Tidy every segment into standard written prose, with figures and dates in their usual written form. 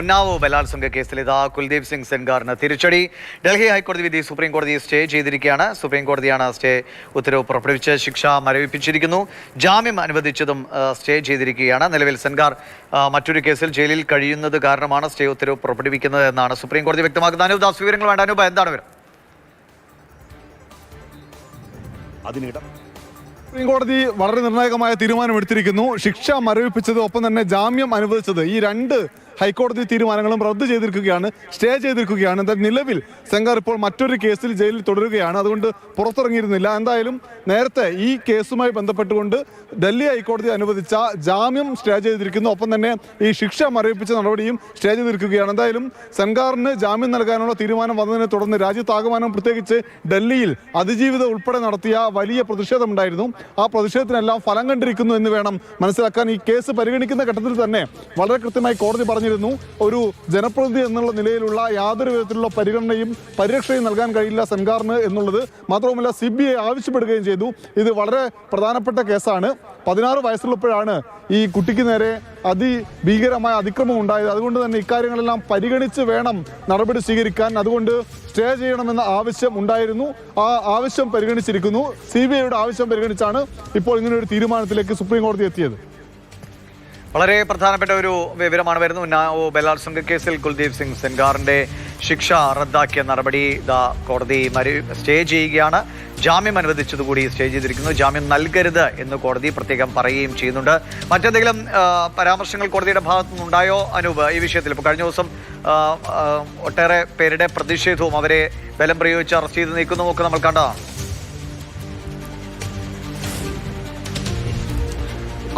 ഉന്നാവോ ബലാത്സംഗ കേസിൽ ഇതാ കുൽദീപ് സിംഗ് സെൻഗാറിന് തിരിച്ചടി. ഡൽഹി ഹൈക്കോടതി വിധി സുപ്രീം കോടതി സ്റ്റേ ചെയ്തിരിക്കുകയാണ്. സുപ്രീം കോടതിയാണ് സ്റ്റേ ഉത്തരവ് പുറപ്പെടുവിച്ച് ശിക്ഷ മരവിപ്പിച്ചിരിക്കുന്നു. ജാമ്യം അനുവദിച്ചതും സ്റ്റേ ചെയ്തിരിക്കുകയാണ്. നിലവിൽ സെൻഗാർ മറ്റൊരു കേസിൽ ജയിലിൽ കഴിയുന്നത് കാരണമാണ് സ്റ്റേ ഉത്തരവ് പുറപ്പെടുവിക്കുന്നത് എന്നാണ് സുപ്രീം കോടതി വ്യക്തമാക്കുന്നത്. അനൂപ് ദാസ്, വിവരങ്ങൾ വേണ്ട. അനൂപ്, എന്താണ് വിവരം? സുപ്രീം കോടതി വളരെ നിർണായകമായ തീരുമാനമെടുത്തിരിക്കുന്നു. ശിക്ഷ മരവിപ്പിച്ചത്, ഒപ്പം തന്നെ ജാമ്യം അനുവദിച്ചത്, ഈ രണ്ട് ഹൈക്കോടതി തീരുമാനങ്ങളും റദ്ദ് ചെയ്തിരിക്കുകയാണ്, സ്റ്റേ ചെയ്തിരിക്കുകയാണ്. നിലവിൽ സെൻഗാർ ഇപ്പോൾ മറ്റൊരു കേസിൽ ജയിലിൽ തുടരുകയാണ്. അതുകൊണ്ട് പുറത്തിറങ്ങിയിരുന്നില്ല. എന്തായാലും നേരത്തെ ഈ കേസുമായി ബന്ധപ്പെട്ടുകൊണ്ട് ഡൽഹി ഹൈക്കോടതി അനുവദിച്ച ജാമ്യം സ്റ്റേ ചെയ്തിരിക്കുന്നു. ഒപ്പം തന്നെ ഈ ശിക്ഷ മരവിപ്പിച്ച നടപടിയും സ്റ്റേ ചെയ്തിരിക്കുകയാണ്. എന്തായാലും സെൻഗാറിന് ജാമ്യം നൽകാനുള്ള തീരുമാനം വന്നതിനെ തുടർന്ന് രാജ്യത്താകമാനം, പ്രത്യേകിച്ച് ഡൽഹിയിൽ അതിജീവിതം ഉൾപ്പെടെ നടത്തിയ വലിയ പ്രതിഷേധമുണ്ടായിരുന്നു. ആ പ്രതിഷേധത്തിനെല്ലാം ഫലം കണ്ടിരിക്കുന്നു എന്ന് വേണം മനസ്സിലാക്കാൻ. ഈ കേസ് പരിഗണിക്കുന്ന ഘട്ടത്തിൽ തന്നെ വളരെ കൃത്യമായി കോടതി പറഞ്ഞിരുന്നു, ഒരു ജനപ്രതിനിധി എന്നുള്ള നിലയിലുള്ള യാതൊരു വിധത്തിലുള്ള പരിഗണനയും പരിരക്ഷയും നൽകാൻ കഴിയില്ല സെൻഗാറിന് എന്നുള്ളത്. മാത്രവുമല്ല, CBI ആവശ്യപ്പെടുകയും ചെയ്തു. ഇത് വളരെ പ്രധാനപ്പെട്ട കേസാണ്. 16 വയസ്സുള്ളപ്പോഴാണ് ഈ കുട്ടിക്ക് നേരെ അതിഭീകരമായ അതിക്രമം ഉണ്ടായത്. അതുകൊണ്ട് തന്നെ ഇക്കാര്യങ്ങളെല്ലാം പരിഗണിച്ച് വേണം നടപടി സ്വീകരിക്കാൻ. അതുകൊണ്ട് സ്റ്റേ ചെയ്യണമെന്ന ആവശ്യം ഉണ്ടായിരുന്നു. ആ ആവശ്യം പരിഗണിച്ചിരിക്കുന്നു. CBIയുടെ ആവശ്യം പരിഗണിച്ചാണ് ഇപ്പോൾ ഇങ്ങനെ ഒരു തീരുമാനത്തിലേക്ക് സുപ്രീം കോടതി എത്തിയത്. വളരെ പ്രധാനപ്പെട്ട ഒരു വിവരമാണ് വരുന്നത്. ഉന്നാവോ ബലാത്സംഗ കേസിൽ കുൽദീപ് സിംഗ് സെൻഗാറിന്റെ ശിക്ഷ റദ്ദാക്കിയ നടപടി കോടതി സ്റ്റേ ചെയ്യുകയാണ്. ജാമ്യം അനുവദിച്ചതുകൂടി സ്റ്റേ ചെയ്തിരിക്കുന്നു. ജാമ്യം നൽകരുത് എന്ന് കോടതി പ്രത്യേകം പറയുകയും ചെയ്യുന്നുണ്ട്. മറ്റെന്തെങ്കിലും പരാമർശങ്ങൾ കോടതിയുടെ ഭാഗത്തു നിന്നുണ്ടായോ അനൂപ് ഈ വിഷയത്തിൽ? ഇപ്പോൾ കഴിഞ്ഞ ദിവസം ഒട്ടേറെ പേരുടെ പ്രതിഷേധവും അവരെ ബലം പ്രയോഗിച്ച് അറസ്റ്റ് ചെയ്ത് നീക്കുന്നതും ഒക്കെ നമ്മൾ കണ്ടതാണ്.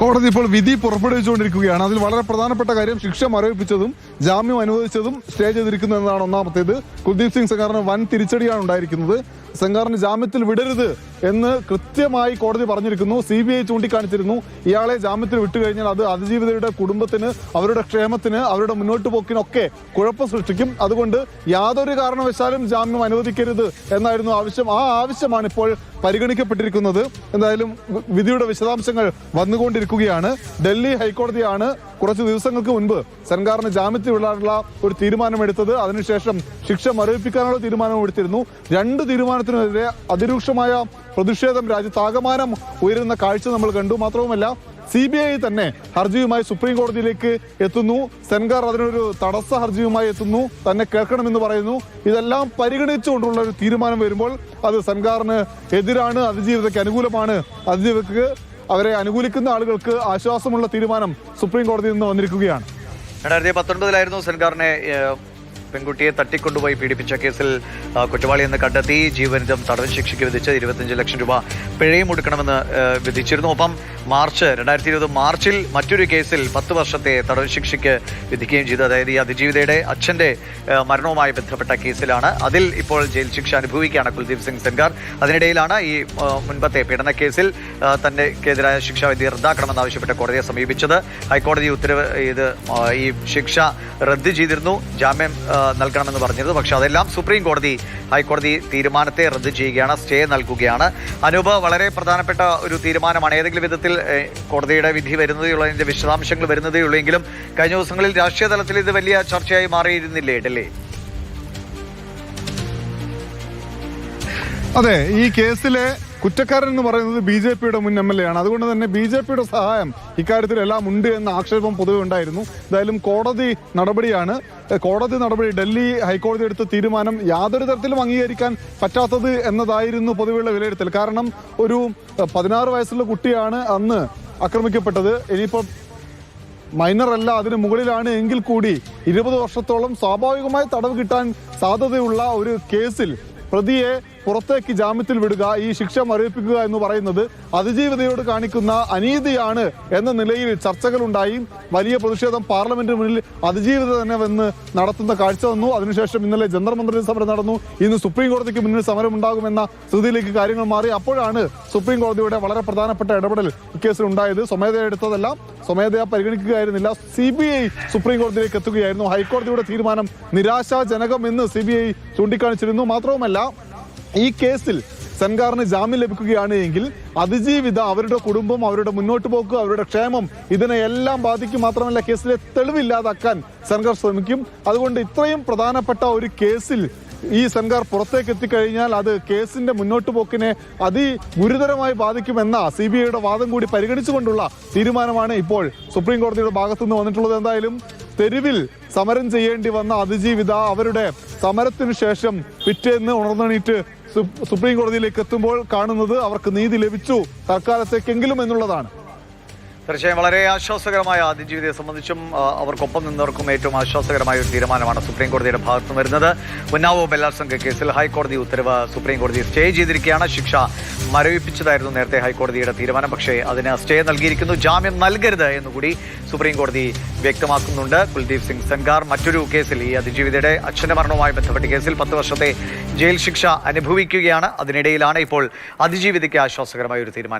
കോടതി ഇപ്പോൾ വിധി പുറപ്പെടുവിച്ചുകൊണ്ടിരിക്കുകയാണ്. അതിൽ വളരെ പ്രധാനപ്പെട്ട കാര്യം ശിക്ഷ മരവിപ്പിച്ചതും ജാമ്യം അനുവദിച്ചതും സ്റ്റേ ചെയ്തിരിക്കുന്നു എന്നതാണ് ഒന്നാമത്തേത്. കുൽദീപ് സിംഗ് സെൻഗാറിന് വൻ തിരിച്ചടിയാണ് ഉണ്ടായിരിക്കുന്നത്. സെൻഗാറിന് ജാമ്യത്തിൽ വിടരുത് എന്ന് കൃത്യമായി കോടതി പറഞ്ഞിരിക്കുന്നു. CBI ചൂണ്ടിക്കാണിച്ചിരുന്നു, ഇയാളെ ജാമ്യത്തിൽ വിട്ടുകഴിഞ്ഞാൽ അത് അതിജീവിതരുടെ കുടുംബത്തിന്, അവരുടെ ക്ഷേമത്തിന്, അവരുടെ മുന്നോട്ട് പോക്കിനൊക്കെ കുഴപ്പം സൃഷ്ടിക്കും. അതുകൊണ്ട് യാതൊരു കാരണവശാലും ജാമ്യം അനുവദിക്കരുത് എന്നായിരുന്നു ആവശ്യം. ആ ആവശ്യമാണ് ഇപ്പോൾ പരിഗണിക്കപ്പെട്ടിരിക്കുന്നത്. എന്തായാലും വിധിയുടെ വിശദാംശങ്ങൾ വന്നുകൊണ്ടിരിക്കുകയാണ്. ഡൽഹി ഹൈക്കോടതിയാണ് കുറച്ച് ദിവസങ്ങൾക്ക് മുൻപ് സെൻഗാറിന് ജാമ്യത്തിൽ വിടാനുള്ള ഒരു തീരുമാനമെടുത്തത്. അതിനുശേഷം ശിക്ഷ മരവിപ്പിക്കാനുള്ള തീരുമാനം എടുത്തിരുന്നു. രണ്ട് തീരുമാനത്തിനെതിരെ അതിരൂക്ഷമായ പ്രതിഷേധം രാജ്യത്താകമാനം ഉയരുന്ന കാഴ്ച നമ്മൾ കണ്ടു. മാത്രവുമല്ല, CBI തന്നെ ഹർജിയുമായി സുപ്രീം കോടതിയിലേക്ക് എത്തുന്നു. സെൻഗാർ അതിനൊരു തടസ്സ ഹർജിയുമായി എത്തുന്നു, തന്നെ കേൾക്കണമെന്ന് പറയുന്നു. ഇതെല്ലാം പരിഗണിച്ചുകൊണ്ടുള്ള ഒരു തീരുമാനം വരുമ്പോൾ അത് സെൻഗാറിന് എതിരാണ്, അതിജീവിതയ്ക്ക് അനുകൂലമാണ്. അതിജീവിതയ്ക്ക്, അവരെ അനുകൂലിക്കുന്ന ആളുകൾക്ക് ആശ്വാസമുള്ള തീരുമാനം സുപ്രീം കോടതിയിൽ നിന്ന് വന്നിരിക്കുകയാണ്. 2019 സെൻഗാറിനെ പെൺകുട്ടിയെ തട്ടിക്കൊണ്ടുപോയി പീഡിപ്പിച്ച കേസിൽ കുറ്റവാളി എന്ന് കണ്ടെത്തി ജീവപര്യന്തം തടവ് ശിക്ഷയ്ക്ക് വിധിച്ച് 25 ലക്ഷം രൂപ പിഴയും കൊടുക്കണമെന്ന് വിധിച്ചിരുന്നു. ഒപ്പം 2020 മാർച്ചിൽ മറ്റൊരു കേസിൽ 10 വർഷത്തെ തടവ് ശിക്ഷയ്ക്ക് വിധിക്കുകയും ചെയ്തു. അതായത് ഈ അതിജീവിതയുടെ അച്ഛൻ്റെ മരണവുമായി ബന്ധപ്പെട്ട കേസിലാണ്. അതിൽ ഇപ്പോൾ ജയിൽ ശിക്ഷ അനുഭവിക്കുകയാണ് കുൽദീപ് സിംഗ് സെൻഗാർ. അതിനിടയിലാണ് ഈ മുൻപത്തെ പീഡന കേസിൽ തനിക്കെതിരായ ശിക്ഷാവിധി റദ്ദാക്കണമെന്നാവശ്യപ്പെട്ട് കോടതിയെ സമീപിച്ചത്. ഹൈക്കോടതി ഉത്തരവ് ഈ ശിക്ഷ റദ്ദ് ചെയ്തിരുന്നു, ജാമ്യം നൽകണമെന്ന് പറഞ്ഞിരുന്നു. പക്ഷെ അതെല്ലാം സുപ്രീം കോടതി ഹൈക്കോടതി തീരുമാനത്തെ റദ്ദ് ചെയ്യുകയാണ്, സ്റ്റേ നൽകുകയാണ്. അനൂപ്, വളരെ പ്രധാനപ്പെട്ട ഒരു തീരുമാനമാണ്. ഏതെങ്കിലും വിധത്തിൽ കോടതിയുടെ വിധി വരുന്നതേ ഉള്ളൂ, അതിന്റെ വിശദാംശങ്ങൾ വരുന്നതേ ഉള്ളൂ. എങ്കിലും കഴിഞ്ഞ ദിവസങ്ങളിൽ രാഷ്ട്രീയ തലത്തിൽ ഇത് വലിയ ചർച്ചയായി മാറിയിരുന്നില്ലേ ഡൽഹി? അതെ, ഈ കേസിലെ കുറ്റക്കാരൻ എന്ന് പറയുന്നത് BJPയുടെ മുൻ MLA ആണ്. അതുകൊണ്ട് തന്നെ BJPയുടെ സഹായം ഇക്കാര്യത്തിലെല്ലാം ഉണ്ട് എന്ന ആക്ഷേപം പൊതുവെ ഉണ്ടായിരുന്നു. എന്തായാലും കോടതി നടപടിയാണ്. കോടതി നടപടി, ഡൽഹി ഹൈക്കോടതി എടുത്ത തീരുമാനം യാതൊരു തരത്തിലും അംഗീകരിക്കാൻ പറ്റാത്തത് എന്നതായിരുന്നു പൊതുവെയുള്ള വിലയിരുത്തൽ. കാരണം ഒരു 16 വയസ്സുള്ള കുട്ടിയാണ് അന്ന് ആക്രമിക്കപ്പെട്ടത്. ഇനിയിപ്പോൾ മൈനർ അല്ല, അതിന് മുകളിലാണ് എങ്കിൽ കൂടി 20 വർഷത്തോളം സ്വാഭാവികമായി തടവ് കിട്ടാൻ സാധ്യതയുള്ള ഒരു കേസിൽ പ്രതിയെ പുറത്തേക്ക് ജാമ്യത്തിൽ വിടുക, ഈ ശിക്ഷ മരവിപ്പിക്കുക എന്ന് പറയുന്നത് അതിജീവിതയോട് കാണിക്കുന്ന അനീതിയാണ് എന്ന നിലയിൽ ചർച്ചകളുണ്ടായി. വലിയ പ്രതിഷേധം പാർലമെന്റിന് മുന്നിൽ അതിജീവിത തന്നെ വന്ന് നടത്തുന്ന കാഴ്ച വന്നു. അതിനുശേഷം ഇന്നലെ ജന്തർ മന്ദിറിൽ സമരം നടന്നു. ഇന്ന് സുപ്രീം കോടതിക്ക് മുന്നിൽ സമരം ഉണ്ടാകുമെന്ന സ്ഥിതിയിലേക്ക് കാര്യങ്ങൾ മാറി. അപ്പോഴാണ് സുപ്രീം കോടതിയുടെ വളരെ പ്രധാനപ്പെട്ട ഇടപെടൽ ഇക്കേസിൽ ഉണ്ടായത്. സ്വമേധയാ എടുത്തതെല്ലാം സ്വമേധയാ പരിഗണിക്കുകയായിരുന്നില്ല, CBI സുപ്രീം കോടതിയിലേക്ക് എത്തുകയായിരുന്നു. ഹൈക്കോടതിയുടെ തീരുമാനം നിരാശാജനകം എന്ന് CBI ചൂണ്ടിക്കാണിച്ചിരുന്നു. മാത്രവുമല്ല, ഈ കേസിൽ സെൻഗാറിന് ജാമ്യം ലഭിക്കുകയാണ് എങ്കിൽ അതിജീവിത അവരുടെ കുടുംബം, അവരുടെ മുന്നോട്ട് പോക്ക്, അവരുടെ ക്ഷേമം ഇതിനെ എല്ലാം ബാധിക്കും. മാത്രമല്ല കേസിലെ തെളിവില്ലാതാക്കാൻ സെൻഗാർ ശ്രമിക്കും. അതുകൊണ്ട് ഇത്രയും പ്രധാനപ്പെട്ട ഒരു കേസിൽ ഈ സെൻഗാർ പുറത്തേക്ക് എത്തിക്കഴിഞ്ഞാൽ അത് കേസിന്റെ മുന്നോട്ട് പോക്കിനെ അതിഗുരുതരമായി ബാധിക്കുമെന്ന CBIയുടെ വാദം കൂടി പരിഗണിച്ചുകൊണ്ടുള്ള തീരുമാനമാണ് ഇപ്പോൾ സുപ്രീം കോടതിയുടെ ഭാഗത്തുനിന്ന് വന്നിട്ടുള്ളത്. എന്തായാലും തെരുവിൽ സമരം ചെയ്യേണ്ടി വന്ന അതിജീവിത അവരുടെ സമരത്തിനു ശേഷം പിറ്റേന്ന് ഉണർന്നെണീറ്റ് സുപ്രീം കോടതിയിലേക്ക് എത്തുമ്പോൾ കാണുന്നത് അവർക്ക് നീതി ലഭിച്ചു തൽക്കാലത്തേക്കെങ്കിലും എന്നുള്ളതാണ്. തീർച്ചയായും വളരെ ആശ്വാസകരമായ അതിജീവിതയെ സംബന്ധിച്ചും അവർക്കൊപ്പം നിന്നവർക്കും ഏറ്റവും ആശ്വാസകരമായ ഒരു തീരുമാനമാണ് സുപ്രീം കോടതിയുടെ ഭാഗത്ത് വരുന്നത്. ഉന്നാവോ ബലാത്സംഗ കേസിൽ ഹൈക്കോടതി ഉത്തരവ് സുപ്രീം കോടതി സ്റ്റേ ചെയ്തിരിക്കുകയാണ്. ശിക്ഷ മരവിപ്പിച്ചതായിരുന്നു നേരത്തെ ഹൈക്കോടതിയുടെ തീരുമാനം. പക്ഷേ അതിന് സ്റ്റേ നൽകിയിരിക്കുന്നു. ജാമ്യം നൽകരുത് എന്നുകൂടി സുപ്രീം കോടതി വ്യക്തമാക്കുന്നുണ്ട്. കുൽദീപ് സിംഗ് സെൻഗാർ മറ്റൊരു കേസിൽ, ഈ അതിജീവിതയുടെ അച്ഛന്റെ മരണവുമായി ബന്ധപ്പെട്ട കേസിൽ 10 വർഷത്തെ ജയിൽ ശിക്ഷ അനുഭവിക്കുകയാണ്. അതിനിടയിലാണ് ഇപ്പോൾ അതിജീവിതയ്ക്ക് ആശ്വാസകരമായ ഒരു തീരുമാനം.